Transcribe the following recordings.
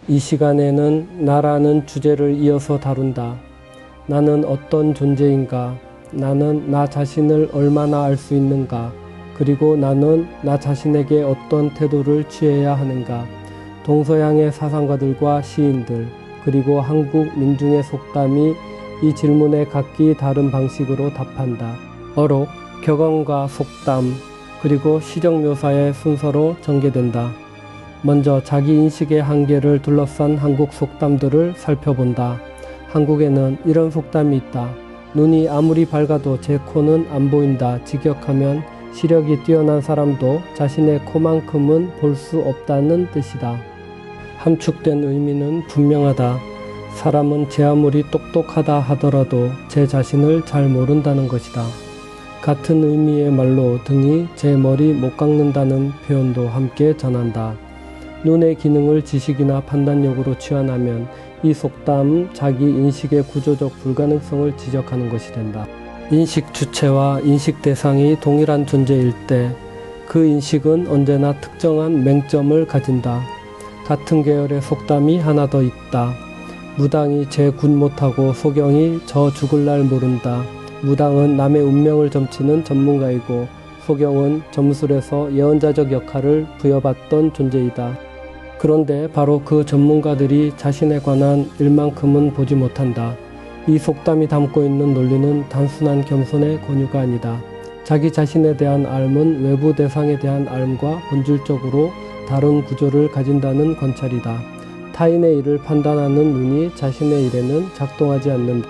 이 시간에는 나라는 주제를 이어서 다룬다. 나는 어떤 존재인가? 나는 나 자신을 얼마나 알 수 있는가? 그리고 나는 나 자신에게 어떤 태도를 취해야 하는가? 동서양의 사상가들과 시인들, 그리고 한국 민중의 속담이 이 질문에 각기 다른 방식으로 답한다. 어록, 격언과 속담, 그리고 시적 묘사의 순서로 전개된다. 먼저 자기 인식의 한계를 둘러싼 한국 속담들을 살펴본다. 한국에는 이런 속담이 있다. 눈이 아무리 밝아도 제 코는 안 보인다. 직역하면 시력이 뛰어난 사람도 자신의 코만큼은 볼 수 없다는 뜻이다. 함축된 의미는 분명하다. 사람은 제 아무리 똑똑하다 하더라도 제 자신을 잘 모른다는 것이다. 같은 의미의 말로 등이 제 머리 못 깎는다는 표현도 함께 전한다. 눈의 기능을 지식이나 판단력으로 취한하면 이 속담은 자기 인식의 구조적 불가능성을 지적하는 것이 된다. 인식 주체와 인식 대상이 동일한 존재일 때 그 인식은 언제나 특정한 맹점을 가진다. 같은 계열의 속담이 하나 더 있다. 무당이 제 굿 못하고 소경이 저 죽을 날 모른다. 무당은 남의 운명을 점치는 전문가이고 소경은 점술에서 예언자적 역할을 부여받던 존재이다. 그런데 바로 그 전문가들이 자신에 관한 일만큼은 보지 못한다. 이 속담이 담고 있는 논리는 단순한 겸손의 권유가 아니다. 자기 자신에 대한 알은 외부 대상에 대한 알과 본질적으로 다른 구조를 가진다는 관찰이다. 타인의 일을 판단하는 눈이 자신의 일에는 작동하지 않는다.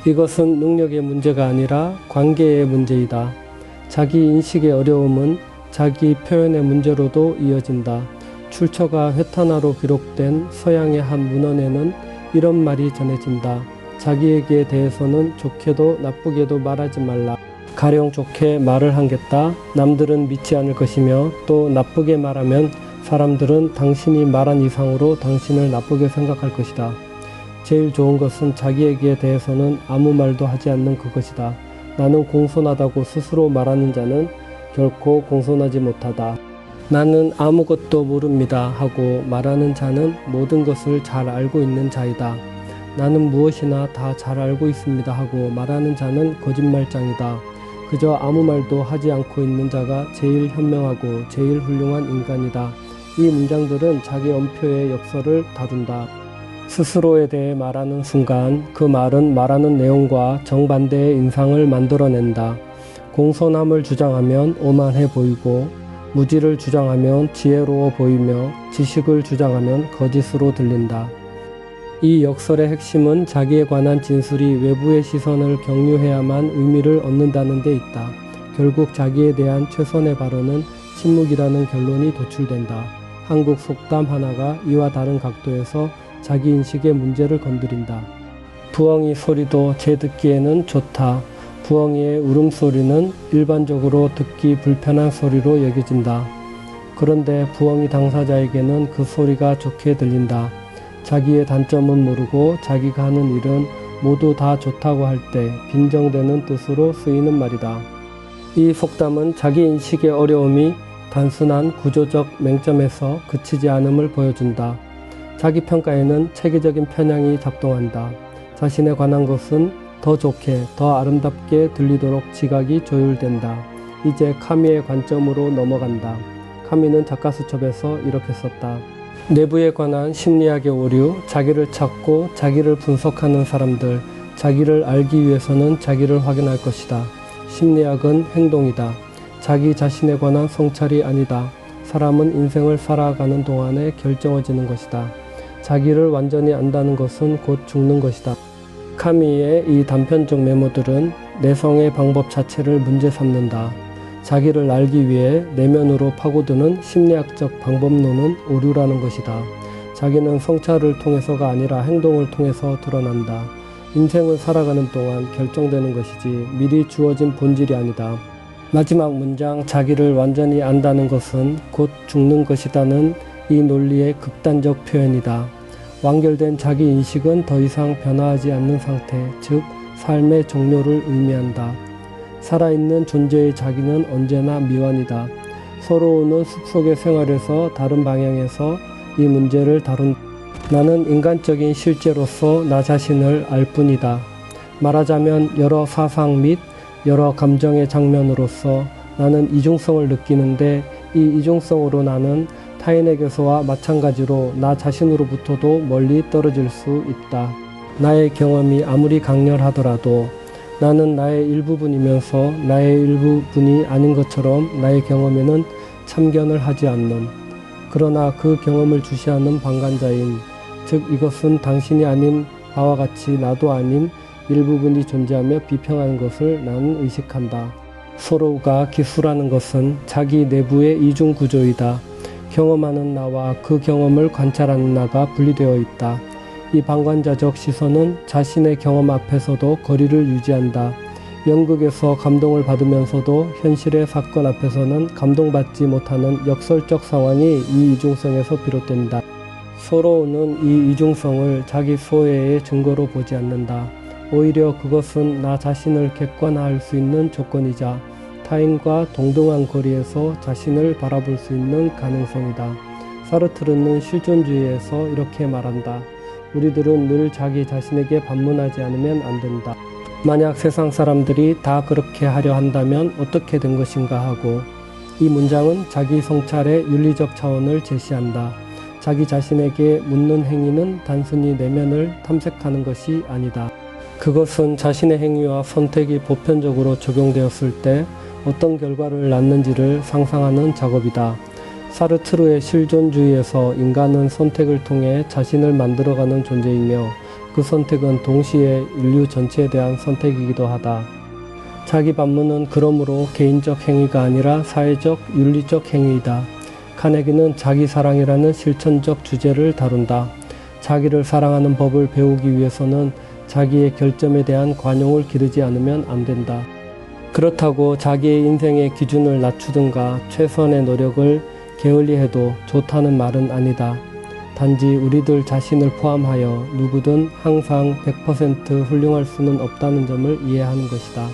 이것은 능력의 문제가 아니라 관계의 문제이다. 자기 인식의 어려움은 자기 표현의 문제로도 이어진다. 출처가 회타나로 기록된 서양의 한 문헌에는 이런 말이 전해진다. 자기에게 대해서는 좋게도 나쁘게도 말하지 말라. 가령 좋게 말을 하겠다. 남들은 믿지 않을 것이며 또 나쁘게 말하면 사람들은 당신이 말한 이상으로 당신을 나쁘게 생각할 것이다. 제일 좋은 것은 자기에게 대해서는 아무 말도 하지 않는 그것이다. 나는 공손하다고 스스로 말하는 자는 결코 공손하지 못하다. 나는 아무것도 모릅니다 하고 말하는 자는 모든 것을 잘 알고 있는 자이다. 나는 무엇이나 다 잘 알고 있습니다 하고 말하는 자는 거짓말장이다. 그저 아무 말도 하지 않고 있는 자가 제일 현명하고 제일 훌륭한 인간이다. 이 문장들은 자기 엄표의 역설을 다룬다. 스스로에 대해 말하는 순간 그 말은 말하는 내용과 정반대의 인상을 만들어낸다. 공손함을 주장하면 오만해 보이고 무지를 주장하면 지혜로워 보이며 지식을 주장하면 거짓으로 들린다. 이 역설의 핵심은 자기에 관한 진술이 외부의 시선을 경유해야만 의미를 얻는다는 데 있다. 결국 자기에 대한 최선의 발언은 침묵이라는 결론이 도출된다. 한국 속담 하나가 이와 다른 각도에서 자기 인식의 문제를 건드린다. 부엉이 소리도 제 듣기에는 좋다. 부엉이의 울음소리는 일반적으로 듣기 불편한 소리로 여겨진다. 그런데 부엉이 당사자에게는 그 소리가 좋게 들린다. 자기의 단점은 모르고 자기가 하는 일은 모두 다 좋다고 할 때 빈정되는 뜻으로 쓰이는 말이다. 이 속담은 자기 인식의 어려움이 단순한 구조적 맹점에서 그치지 않음을 보여준다. 자기 평가에는 체계적인 편향이 작동한다. 자신에 관한 것은 더 좋게, 더 아름답게 들리도록 지각이 조율된다. 이제 카미의 관점으로 넘어간다. 카미는 작가수첩에서 이렇게 썼다. 내부에 관한 심리학의 오류, 자기를 찾고 자기를 분석하는 사람들, 자기를 알기 위해서는 자기를 확인할 것이다. 심리학은 행동이다. 자기 자신에 관한 성찰이 아니다. 사람은 인생을 살아가는 동안에 결정해지는 것이다. 자기를 완전히 안다는 것은 곧 죽는 것이다. 카미의 이 단편적 메모들은 내성의 방법 자체를 문제 삼는다. 자기를 알기 위해 내면으로 파고드는 심리학적 방법론은 오류라는 것이다. 자기는 성찰을 통해서가 아니라 행동을 통해서 드러난다. 인생을 살아가는 동안 결정되는 것이지 미리 주어진 본질이 아니다. 마지막 문장 자기를 완전히 안다는 것은 곧 죽는 것이다는 이 논리의 극단적 표현이다. 완결된 자기 인식은 더 이상 변화하지 않는 상태, 즉 삶의 종료를 의미한다. 살아있는 존재의 자기는 언제나 미완이다. 서러우는 숲속의 생활에서 다른 방향에서 이 문제를 다룬 나는 인간적인 실제로서 나 자신을 알 뿐이다. 말하자면 여러 사상 및 여러 감정의 장면으로서 나는 이중성을 느끼는데 이 이중성으로 나는 타인에게서와 마찬가지로 나 자신으로부터도 멀리 떨어질 수 있다. 나의 경험이 아무리 강렬하더라도 나는 나의 일부분이면서 나의 일부분이 아닌 것처럼 나의 경험에는 참견을 하지 않는, 그러나 그 경험을 주시하는 방관자인, 즉 이것은 당신이 아닌 바와 같이 나도 아닌 일부분이 존재하며 비평하는 것을 나는 의식한다. 서로가 기수라는 것은 자기 내부의 이중 구조이다. 경험하는 나와 그 경험을 관찰하는 나가 분리되어 있다. 이 방관자적 시선은 자신의 경험 앞에서도 거리를 유지한다. 연극에서 감동을 받으면서도 현실의 사건 앞에서는 감동받지 못하는 역설적 상황이 이 이중성에서 비롯된다. 서로는 이 이중성을 자기 소외의 증거로 보지 않는다. 오히려 그것은 나 자신을 객관화할 수 있는 조건이자 타인과 동등한 거리에서 자신을 바라볼 수 있는 가능성이다. 사르트르는 실존주의에서 이렇게 말한다. 우리들은 늘 자기 자신에게 반문하지 않으면 안 된다. 만약 세상 사람들이 다 그렇게 하려 한다면 어떻게 된 것인가 하고, 이 문장은 자기 성찰의 윤리적 차원을 제시한다. 자기 자신에게 묻는 행위는 단순히 내면을 탐색하는 것이 아니다. 그것은 자신의 행위와 선택이 보편적으로 적용되었을 때 어떤 결과를 낳는지를 상상하는 작업이다. 사르트르의 실존주의에서 인간은 선택을 통해 자신을 만들어가는 존재이며 그 선택은 동시에 인류 전체에 대한 선택이기도 하다. 자기 반문은 그러므로 개인적 행위가 아니라 사회적, 윤리적 행위이다. 카네기는 자기 사랑이라는 실천적 주제를 다룬다. 자기를 사랑하는 법을 배우기 위해서는 자기의 결점에 대한 관용을 기르지 않으면 안 된다. 그렇다고 자기의 인생의 기준을 낮추든가 최선의 노력을 게을리해도 좋다는 말은 아니다. 단지 우리들 자신을 포함하여 누구든 항상 100% 훌륭할 수는 없다는 점을 이해하는 것이다.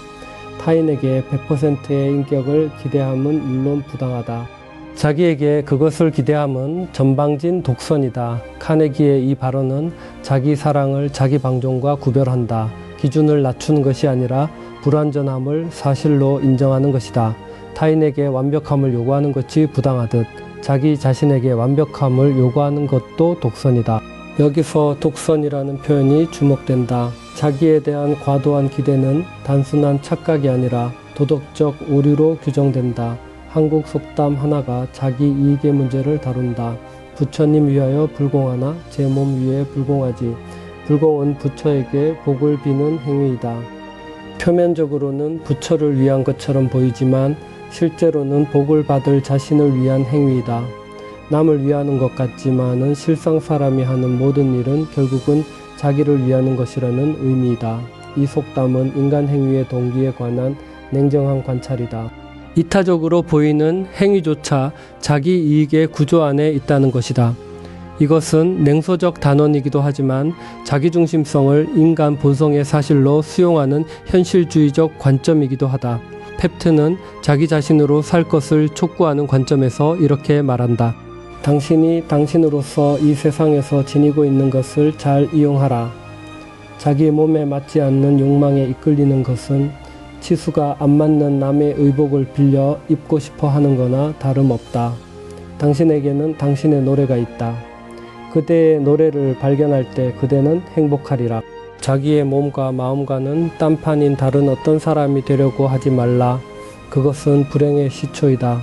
타인에게 100%의 인격을 기대함은 물론 부당하다. 자기에게 그것을 기대함은 전방진 독선이다. 카네기의 이 발언은 자기 사랑을 자기 방종과 구별한다. 기준을 낮추는 것이 아니라 불완전함을 사실로 인정하는 것이다. 타인에게 완벽함을 요구하는 것이 부당하듯 자기 자신에게 완벽함을 요구하는 것도 독선이다. 여기서 독선이라는 표현이 주목된다. 자기에 대한 과도한 기대는 단순한 착각이 아니라 도덕적 오류로 규정된다. 한국 속담 하나가 자기 이익의 문제를 다룬다. 부처님 위하여 불공하나 제 몸 위에 불공하지. 불공은 부처에게 복을 비는 행위이다. 표면적으로는 부처를 위한 것처럼 보이지만 실제로는 복을 받을 자신을 위한 행위이다. 남을 위하는 것 같지만은 실상 사람이 하는 모든 일은 결국은 자기를 위하는 것이라는 의미이다. 이 속담은 인간 행위의 동기에 관한 냉정한 관찰이다. 이타적으로 보이는 행위조차 자기 이익의 구조 안에 있다는 것이다. 이것은 냉소적 단언이기도 하지만 자기중심성을 인간 본성의 사실로 수용하는 현실주의적 관점이기도 하다. 펩트는 자기 자신으로 살 것을 촉구하는 관점에서 이렇게 말한다. 당신이 당신으로서 이 세상에서 지니고 있는 것을 잘 이용하라. 자기 몸에 맞지 않는 욕망에 이끌리는 것은 치수가 안 맞는 남의 의복을 빌려 입고 싶어 하는 거나 다름없다. 당신에게는 당신의 노래가 있다. 그대의 노래를 발견할 때 그대는 행복하리라. 자기의 몸과 마음과는 딴판인 다른 어떤 사람이 되려고 하지 말라. 그것은 불행의 시초이다.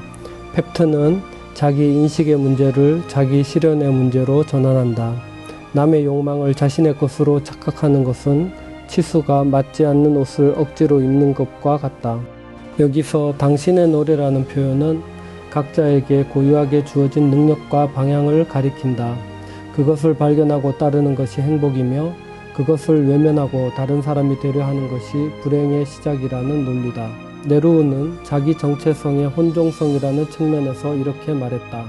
펩트는 자기 인식의 문제를 자기 실현의 문제로 전환한다. 남의 욕망을 자신의 것으로 착각하는 것은 치수가 맞지 않는 옷을 억지로 입는 것과 같다. 여기서 당신의 노래라는 표현은 각자에게 고유하게 주어진 능력과 방향을 가리킨다. 그것을 발견하고 따르는 것이 행복이며 그것을 외면하고 다른 사람이 되려 하는 것이 불행의 시작이라는 논리다. 네루는 자기 정체성의 혼종성이라는 측면에서 이렇게 말했다.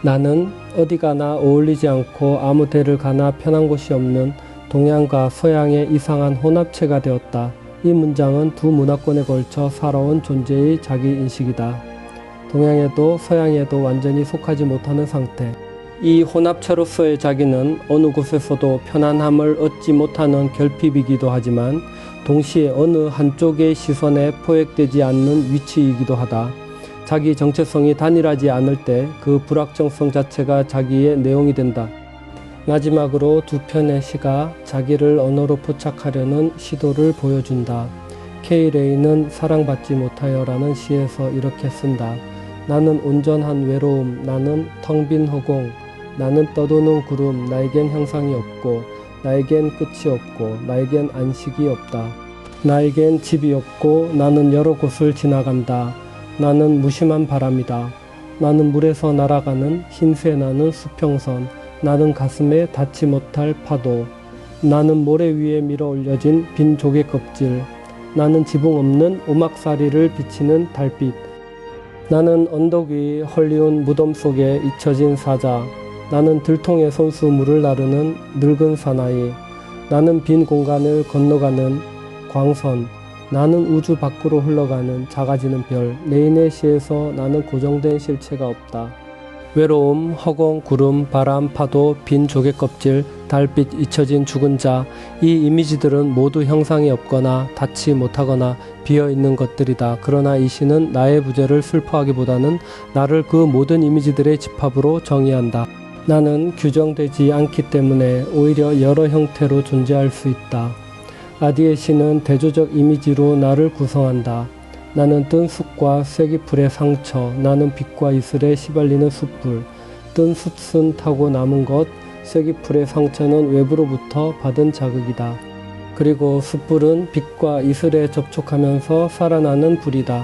나는 어디 가나 어울리지 않고 아무 데를 가나 편한 곳이 없는 동양과 서양의 이상한 혼합체가 되었다. 이 문장은 두 문화권에 걸쳐 살아온 존재의 자기 인식이다. 동양에도 서양에도 완전히 속하지 못하는 상태. 이 혼합체로서의 자기는 어느 곳에서도 편안함을 얻지 못하는 결핍이기도 하지만 동시에 어느 한쪽의 시선에 포획되지 않는 위치이기도 하다. 자기 정체성이 단일하지 않을 때 그 불확정성 자체가 자기의 내용이 된다. 마지막으로 두 편의 시가 자기를 언어로 포착하려는 시도를 보여준다. K. 레이는 사랑받지 못하여라는 시에서 이렇게 쓴다. 나는 온전한 외로움, 나는 텅 빈 허공, 나는 떠도는 구름, 나에겐 형상이 없고 나에겐 끝이 없고 나에겐 안식이 없다. 나에겐 집이 없고 나는 여러 곳을 지나간다. 나는 무심한 바람이다. 나는 물에서 날아가는 힘새 나는 수평선, 나는 가슴에 닿지 못할 파도, 나는 모래 위에 밀어 올려진 빈 조개 껍질, 나는 지붕 없는 오막살이를 비치는 달빛, 나는 언덕 위 헐리운 무덤 속에 잊혀진 사자, 나는 들통에 손수 물을 나르는 늙은 사나이, 나는 빈 공간을 건너가는 광선, 나는 우주 밖으로 흘러가는 작아지는 별. 레인의 시에서 나는 고정된 실체가 없다. 외로움, 허공, 구름, 바람, 파도, 빈 조개 껍질, 달빛, 잊혀진 죽은 자, 이 이미지들은 모두 형상이 없거나 닿지 못하거나 비어있는 것들이다. 그러나 이 시는 나의 부재를 슬퍼하기보다는 나를 그 모든 이미지들의 집합으로 정의한다. 나는 규정되지 않기 때문에 오히려 여러 형태로 존재할 수 있다. 아디의 시는 대조적 이미지로 나를 구성한다. 나는 뜬 숯과 쐐기풀의 상처, 나는 빛과 이슬에 시발리는 숯불, 뜬 숯은 타고 남은 것, 쐐기풀의 상처는 외부로부터 받은 자극이다. 그리고 숯불은 빛과 이슬에 접촉하면서 살아나는 불이다.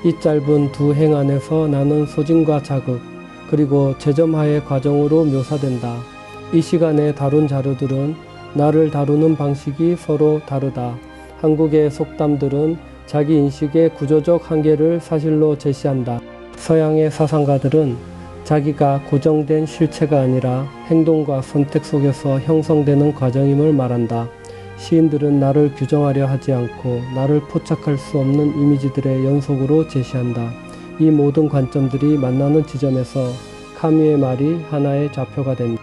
이 짧은 두 행 안에서 나는 소진과 자극, 그리고 재점화의 과정으로 묘사된다. 이 시간에 다룬 자료들은 나를 다루는 방식이 서로 다르다. 한국의 속담들은 자기 인식의 구조적 한계를 사실로 제시한다. 서양의 사상가들은 자기가 고정된 실체가 아니라 행동과 선택 속에서 형성되는 과정임을 말한다. 시인들은 나를 규정하려 하지 않고 나를 포착할 수 없는 이미지들의 연속으로 제시한다. 이 모든 관점들이 만나는 지점에서 카뮈의 말이 하나의 좌표가 된다.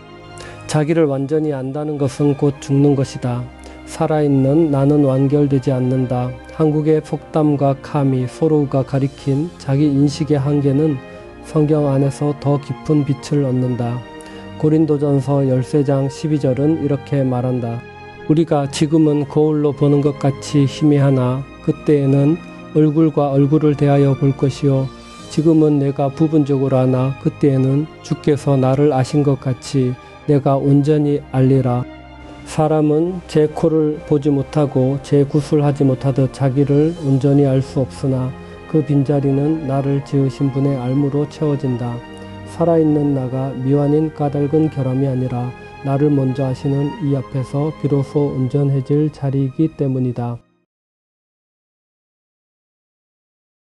자기를 완전히 안다는 것은 곧 죽는 것이다. 살아있는 나는 완결되지 않는다. 한국의 속담과 카미, 소로우가 가리킨 자기 인식의 한계는 성경 안에서 더 깊은 빛을 얻는다. 고린도전서 13장 12절은 이렇게 말한다. 우리가 지금은 거울로 보는 것 같이 희미하나 그때에는 얼굴과 얼굴을 대하여 볼 것이요 지금은 내가 부분적으로 아나 그때에는 주께서 나를 아신 것 같이 내가 온전히 알리라. 사람은 제 코를 보지 못하고 제 굿을 하지 못하듯 자기를 온전히 알 수 없으나 그 빈자리는 나를 지으신 분의 알무로 채워진다. 살아있는 나가 미완인 까닭은 결함이 아니라 나를 먼저 아시는 이 앞에서 비로소 온전해질 자리이기 때문이다.